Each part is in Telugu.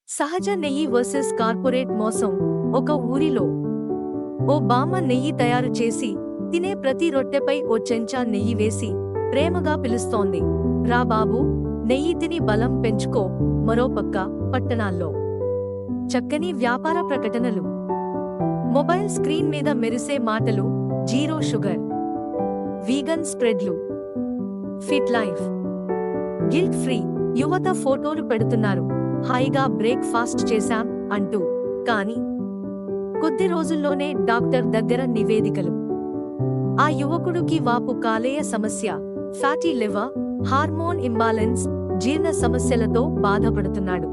సహజ నెయ్యి వర్సెస్ కార్పొరేట్ మోసం. ఒక ఊరిలో ఓ బామ్మ నెయ్యి తయారు చేసి తినే ప్రతి రొట్టెపై ఓ చెంచా నెయ్యి వేసి ప్రేమగా పిలుస్తోంది. రా బాబూ, నెయ్యి తిని బలం పెంచుకో. మరోపక్క పట్టణాల్లో చక్కని వ్యాపార ప్రకటనలు, మొబైల్ స్క్రీన్ మీద మెరిసే మాటలు, జీరో షుగర్, వీగన్ స్ప్రెడ్లు, ఫిట్ లైఫ్, గిల్ట్ ఫ్రీ. యువత ఫోటోలు పెడుతున్నారు, హాయిగా బ్రేక్ ఫాస్ట్ చేశాం అంటూ. కానీ కొద్ది రోజుల్లోనే డాక్టర్ దగ్గర నివేదికలు. ఆ యువకుడికి వాపు, కాలేయ సమస్య, ఫ్యాటీ లివర్, హార్మోన్ ఇంబాలెన్స్, జీర్ణ సమస్యలతో బాధపడుతున్నాడు.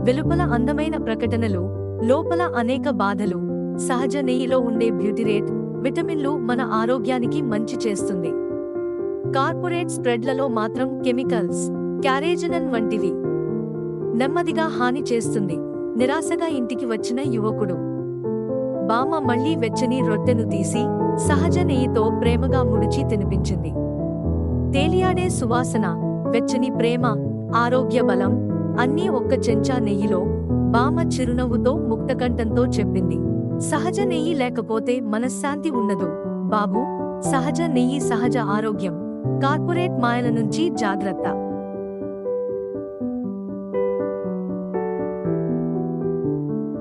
వెలుపల అందమైన ప్రకటనలు, లోపల అనేక బాధలు. సహజ నెయ్యిలో ఉండే బ్యూటిరేట్, విటమిన్లు మన ఆరోగ్యానికి మంచి చేస్తుంది. కార్పొరేట్ స్ప్రెడ్లలో మాత్రం కెమికల్స్, క్యారేజనన్ వంటివి నెమ్మదిగా హాని చేస్తుంది. నిరాశగా ఇంటికి వచ్చిన యువకుడు. బామ్మ మళ్లీ వెచ్చని రొట్టెను తీసి సహజ నెయ్యితో ప్రేమగా ముడిచి తినిపించింది. తేలియాడే సువాసన, వెచ్చని ప్రేమ, ఆరోగ్య బలం అన్నీ ఒక్క చెంచా నెయ్యిలో. బామ్మ చిరునవ్వుతో ముక్తకంఠంతో చెప్పింది, సహజ నెయ్యి లేకపోతే మనశ్శాంతి ఉండదు బాబూ. సహజ నెయ్యి, సహజ ఆరోగ్యం. కార్పొరేట్ మాయల నుంచి జాగ్రత్త.